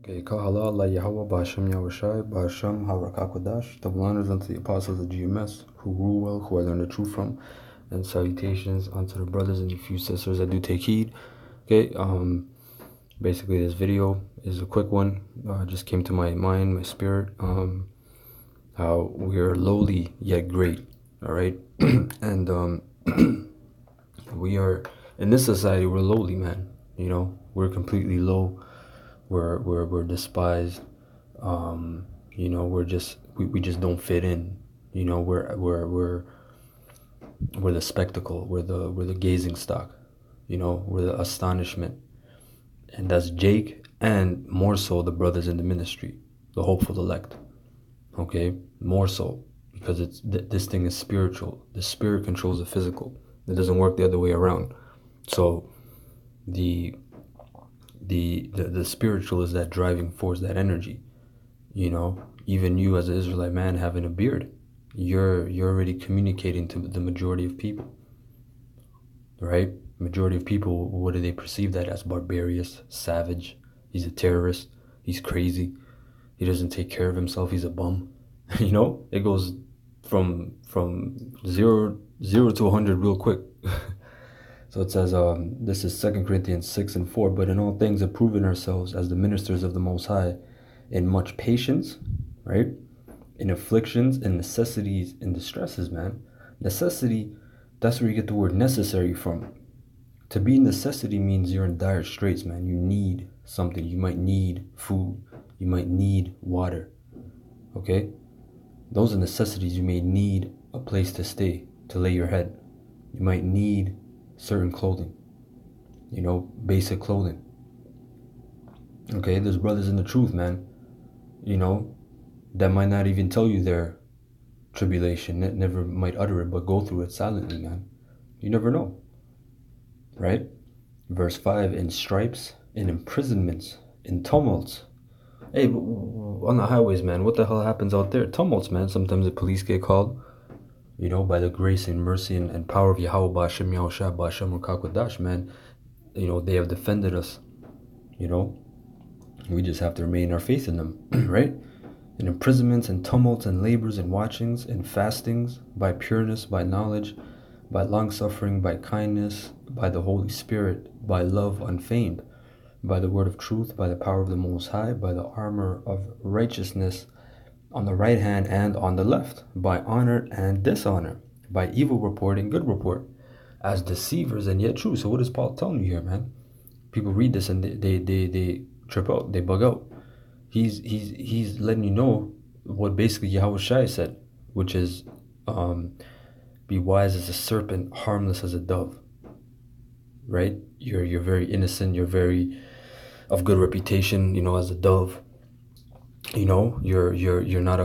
Okay, Kahala Allah Yahweh Ba'ashem Yahushai Ba'ashem Harakakwadash. Double honors unto the apostles of GMS who rule well, who I learn the truth from, and salutations unto the brothers and the few sisters that do take heed. Okay, basically this video is a quick one. Just came to my mind, my spirit. How we are lowly yet great. All right, and we are in this society. We're lowly, man. You know, we're completely low. We're despised. You know, we just don't fit in. You know, we're the spectacle. We're the gazing stock. You know, we're the astonishment, and that's Jake, and more so the brothers in the ministry, the hopeful elect. Okay, more so because this thing is spiritual. The spirit controls the physical. It doesn't work the other way around. So the spiritual is that driving force, that energy. You know, even you as an Israelite man having a beard, you're already communicating to the majority of people, right? Majority of people, what do they perceive that as? Barbarous, savage. He's a terrorist. He's crazy. He doesn't take care of himself. He's a bum. You know, it goes from zero to 100 real quick. So it says, this is 2 Corinthians 6:4, but in all things approving ourselves as the ministers of the Most High, in much patience, right? In afflictions and necessities and distresses, man. Necessity, that's where you get the word necessary from. To be in necessity means you're in dire straits, man. You need something. You might need food. You might need water. Okay? Those are necessities. You may need a place to stay, to lay your head. You might need certain clothing. You know, basic clothing. Okay? There's brothers in the truth, man. You know, that might not even tell you their tribulation. It never might utter it, but go through it silently, man. You never know. Right? Verse 5, in stripes, in imprisonments, in tumults. Hey, on the highways, man, what the hell happens out there? Tumults, man. Sometimes the police get called. You know, by the grace and mercy and power of Yahweh, Ba'ashem Yahushua, Ba'ashem Rukakwadash, man. You know, they have defended us. You know, we just have to remain our faith in them, right? In imprisonments and tumults and labors and watchings and fastings, by pureness, by knowledge, by long-suffering, by kindness, by the Holy Spirit, by love unfeigned, by the word of truth, by the power of the Most High, by the armor of righteousness on the right hand and on the left, by honor and dishonor, by evil report and good report, as deceivers and yet true. So what is Paul telling you here, man? People read this and they trip out, they bug out. He's letting you know what basically Yahweh Shai said, which is be wise as a serpent, harmless as a dove. Right? You're very innocent, you're very of good reputation, you know, as a dove. You know, you're not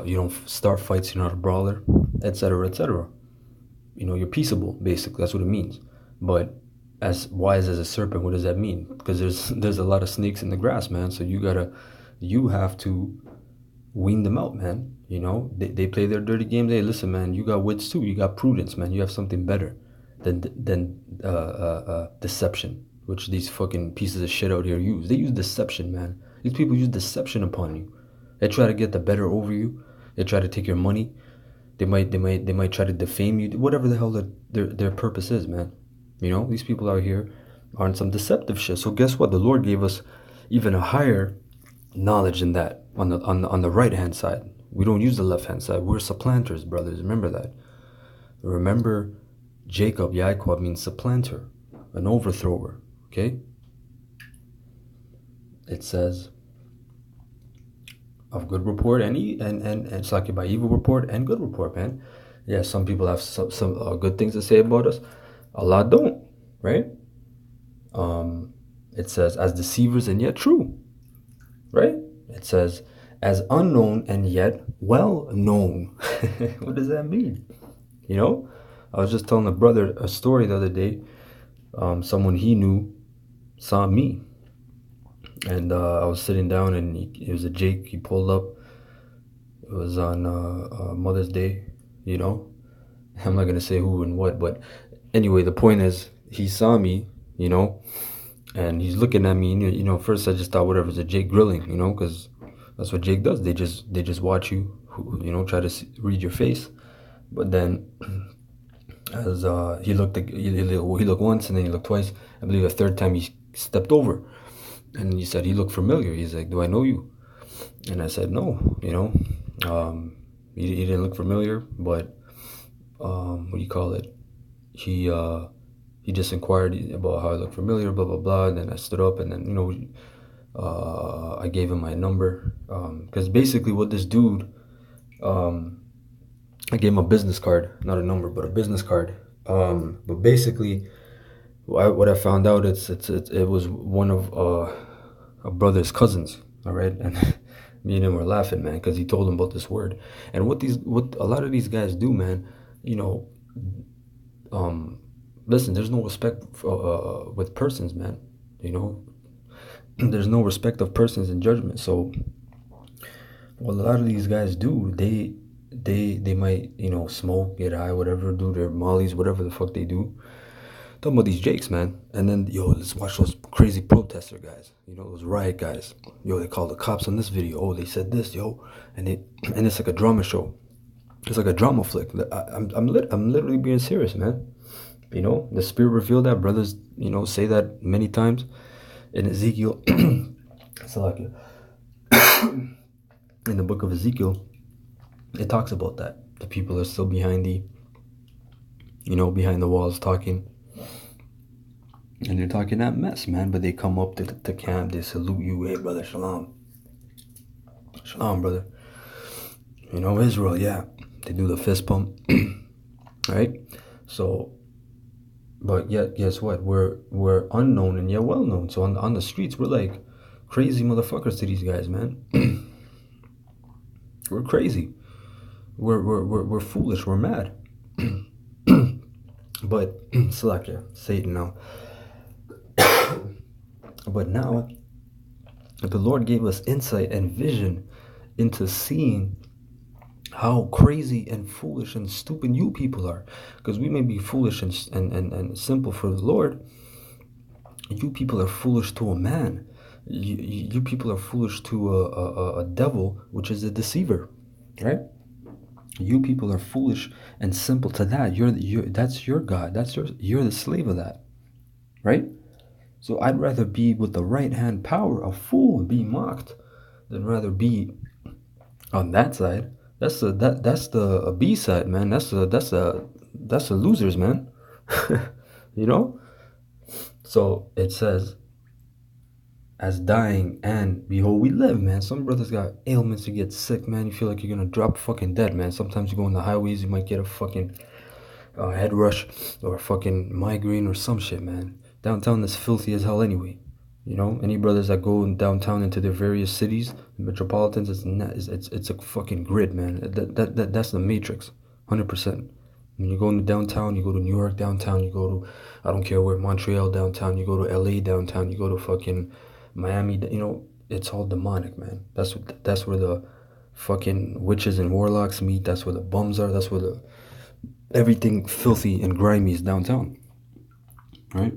you don't start fights, you're not a brawler, etc., etc. You know, you're peaceable, basically, that's what it means. But as wise as a serpent, what does that mean? Because there's a lot of snakes in the grass, man. So you have to wean them out, man. You know, they play their dirty games. Hey, listen, man, you got wits too. You got prudence, man. You have something better than deception, which these fucking pieces of shit out here use. They use deception, man. These people use deception upon you. They try to get the better over you. They try to take your money. They might try to defame you. Whatever the hell their purpose is, man. You know, these people out here are on some deceptive shit. So guess what? The Lord gave us even a higher knowledge than that on the right hand side. We don't use the left hand side. We're supplanters, brothers. Remember that. Remember, Jacob, Yaakov means supplanter, an overthrower. Okay. It says of good report and it's like by evil report and good report, man. Yeah, some people have some good things to say about us. A lot don't, right? It says as deceivers and yet true, right? It says as unknown and yet well known. What does that mean? You know, I was just telling a brother a story the other day. Someone he knew saw me, and I was sitting down, and it was a Jake. He pulled up. It was on Mother's Day, you know. I'm not gonna say who and what, but anyway, the point is he saw me, you know, And he's looking at me, and first I just thought whatever, it's a Jake grilling, because that's what Jake does. They just watch you, try to read your face. But then, as he looked once, and then he looked twice. I believe the third time he stepped over, and he said he looked familiar. He's like, "Do I know you?" And I said, "No." He didn't look familiar, but what do you call it? He just inquired about how I looked familiar, blah blah blah. And then I stood up, and then I gave him my number, because basically what this dude, I gave him a business card, not a number, but a business card. But basically, what I found out, it was one of a brother's cousins. All right, and me and him were laughing, man, because he told him about this word. And what a lot of these guys do, man, listen, there's no respect with persons, man. There's no respect of persons in judgment. So what a lot of these guys do, they might smoke, get high, whatever, do their mollies, whatever the fuck they do. Talking about these Jakes, man. And then, let's watch those crazy protester guys. Those riot guys. They called the cops on this video. Oh, they said this, and it's like a drama show. It's like a drama flick. I'm literally being serious, man. The Spirit revealed that. Brothers, say that many times in Ezekiel. It's like in the book of Ezekiel, it talks about that. The people are still behind behind the walls talking. And they're talking that mess, man. But they come up to camp. They salute you. Hey, brother, shalom. Shalom, brother. Israel, yeah. They do the fist pump. Right? So, but yet, guess what? We're unknown and yet well known. So on the streets, we're like crazy motherfuckers to these guys, man. We're crazy. We're foolish. We're mad. But Salakia, Satan now. But now, the Lord gave us insight and vision into seeing how crazy and foolish and stupid you people are. Because we may be foolish and simple for the Lord. You people are foolish to a man. You people are foolish to a devil, which is a deceiver, right? You people are foolish and simple to that. That's your God. You're the slave of that, right? So I'd rather be with the right hand power, a fool, and be mocked, than rather be on that side. That's the B side, man. That's the losers, man. So it says, as dying, and behold, we live, man. Some brothers got ailments, you get sick, man. You feel like you're gonna drop fucking dead, man. Sometimes you go on the highways, you might get a fucking head rush or a fucking migraine or some shit, man. Downtown is filthy as hell anyway. Any brothers that go downtown into their various cities, metropolitans, it's a fucking grid, man. That's the matrix, 100%. When you go into downtown, you go to New York downtown, you go to, I don't care where, Montreal downtown, you go to LA downtown, you go to fucking Miami, it's all demonic, man. That's where the fucking witches and warlocks meet. That's where the bums are. That's where everything filthy and grimy is downtown, right?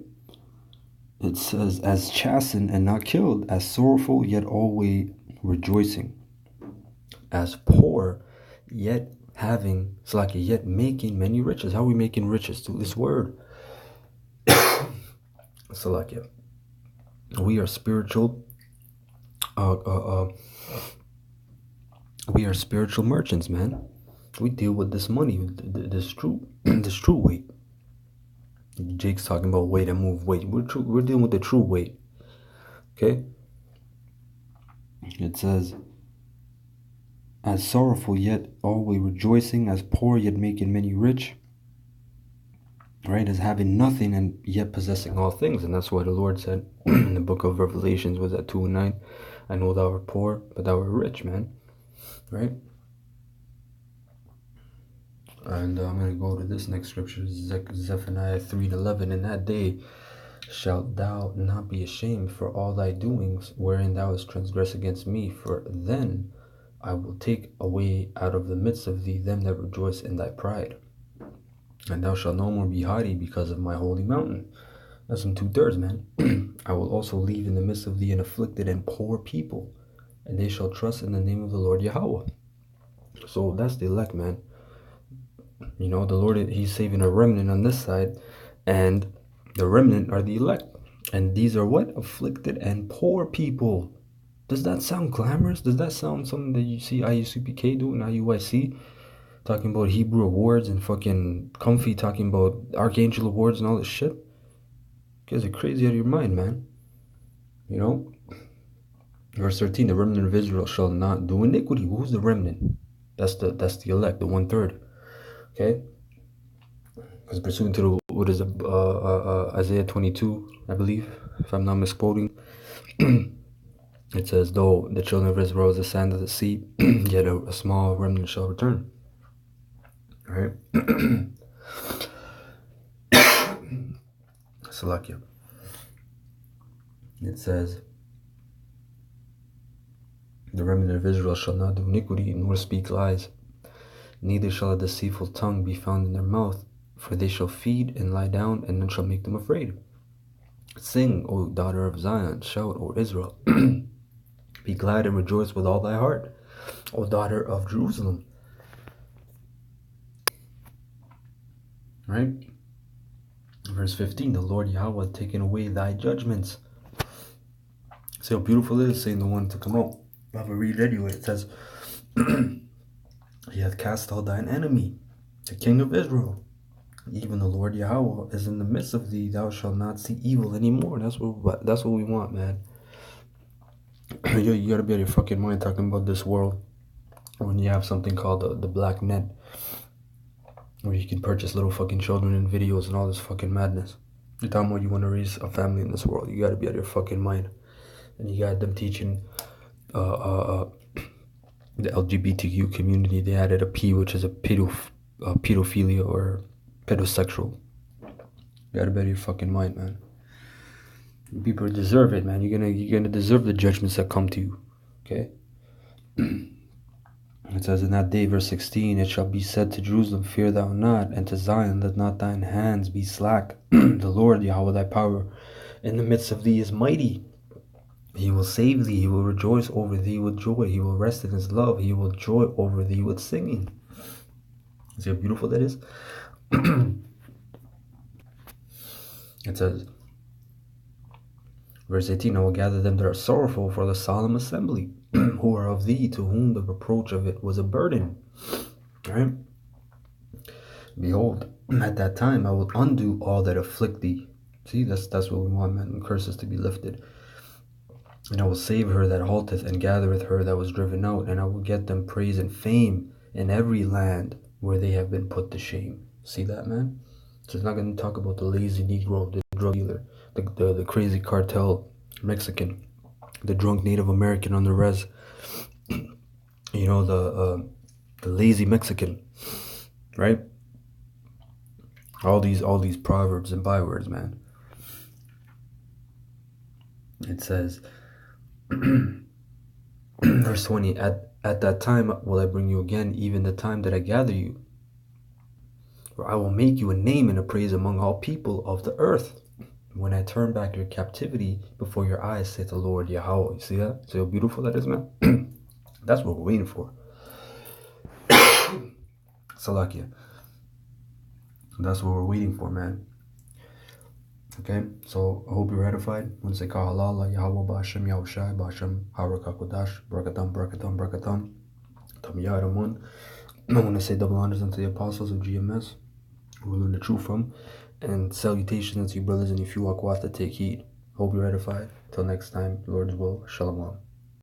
It says, as chastened and not killed, as sorrowful yet always rejoicing, as poor yet having, Slakia, yet making many riches. How are we making riches? Through this word. Salakia. We are spiritual. We are spiritual merchants, man. We deal with this money, this true weight. Jake's talking about weight and move weight. We're dealing with the true weight. Okay? It says, as sorrowful yet always rejoicing, as poor yet making many rich. Right? As having nothing and yet possessing all things. And that's why the Lord said in the book of Revelations, was at 2:9, I know thou art poor, but thou art rich, man. Right? And I'm going to go to this next scripture, Zephaniah 3:11. In that day shalt thou not be ashamed for all thy doings, wherein thou hast transgressed against me. For then I will take away out of the midst of thee them that rejoice in thy pride. And thou shalt no more be haughty because of my holy mountain. That's some 2/3, man. I will also leave in the midst of thee an afflicted and poor people, and they shall trust in the name of the Lord Yahweh. So that's the elect, man. You know, the Lord, he's saving a remnant on this side, and the remnant are the elect. And these are what? Afflicted and poor people. Does that sound glamorous? Does that sound something that you see IUCPK do and IUIC? Talking about Hebrew awards and fucking Comfy talking about Archangel awards and all this shit? You guys are crazy out of your mind, man. You know? Verse 13, the remnant of Israel shall not do iniquity. Who's the remnant? That's the elect, the 1/3. Okay? Because pursuant to what is Isaiah 22, I believe, if I'm not misquoting, it says, though the children of Israel is the sand of the sea, yet a small remnant shall return. All right? Salakia. It says, the remnant of Israel shall not do iniquity, nor speak lies, neither shall a deceitful tongue be found in their mouth, for they shall feed and lie down, and none shall make them afraid. Sing, O daughter of Zion, shout, O Israel. Be glad and rejoice with all thy heart, O daughter of Jerusalem. Right? Verse 15, the Lord Yahweh taken away thy judgments. See how beautiful it is, saying the one to come out. I have a read anyway. It says, he hath cast out thine enemy, the king of Israel. Even the Lord Yahweh is in the midst of thee. Thou shalt not see evil anymore. That's what we want, man. You gotta be out of your fucking mind talking about this world when you have something called the black net, where you can purchase little fucking children and videos and all this fucking madness. You're talking about you want to raise a family in this world. You gotta be out of your fucking mind. And you got them teaching the LGBTQ community. They added a P, which is a pedophilia or pedosexual. You gotta be out of your fucking mind, man. People deserve it, man. You're gonna deserve the judgments that come to you. Okay? It says in that day, verse 16, it shall be said to Jerusalem, fear thou not, and to Zion, let not thine hands be slack. The Lord Yahweh thy power in the midst of thee is mighty. He will save thee, he will rejoice over thee with joy, he will rest in his love, he will joy over thee with singing. See how beautiful that is? It says, verse 18, I will gather them that are sorrowful for the solemn assembly, who are of thee, to whom the reproach of it was a burden. Right? Behold, at that time I will undo all that afflict thee. See, that's what we want, man. Curses to be lifted. And I will save her that halteth, and gathereth her that was driven out, and I will get them praise and fame in every land where they have been put to shame. See that, man? So it's not going to talk about the lazy Negro, the drug dealer, the crazy cartel Mexican, the drunk Native American on the res, you know, the lazy Mexican, right? All these proverbs and bywords, man. It says, verse 20, at that time will I bring you again, even the time that I gather you. For I will make you a name and a praise among all people of the earth, when I turn back your captivity before your eyes, saith the Lord Yahweh. You see that? See how beautiful that is, man? That's what we're waiting for. Salakia. That's what we're waiting for, man. Okay, so I hope you're edified. When they call halal, Yahweh Ba'ashem Yahushai Ba'ashem Harakakodash Barakatam Barakatam Barakatam Tam Yadamun. I want to say double honors unto the apostles of GMS, who we learn the truth from, and salutations unto you brothers and if you walk off to take heed. Hope you're edified. Till next time, Lord's will, Shalom.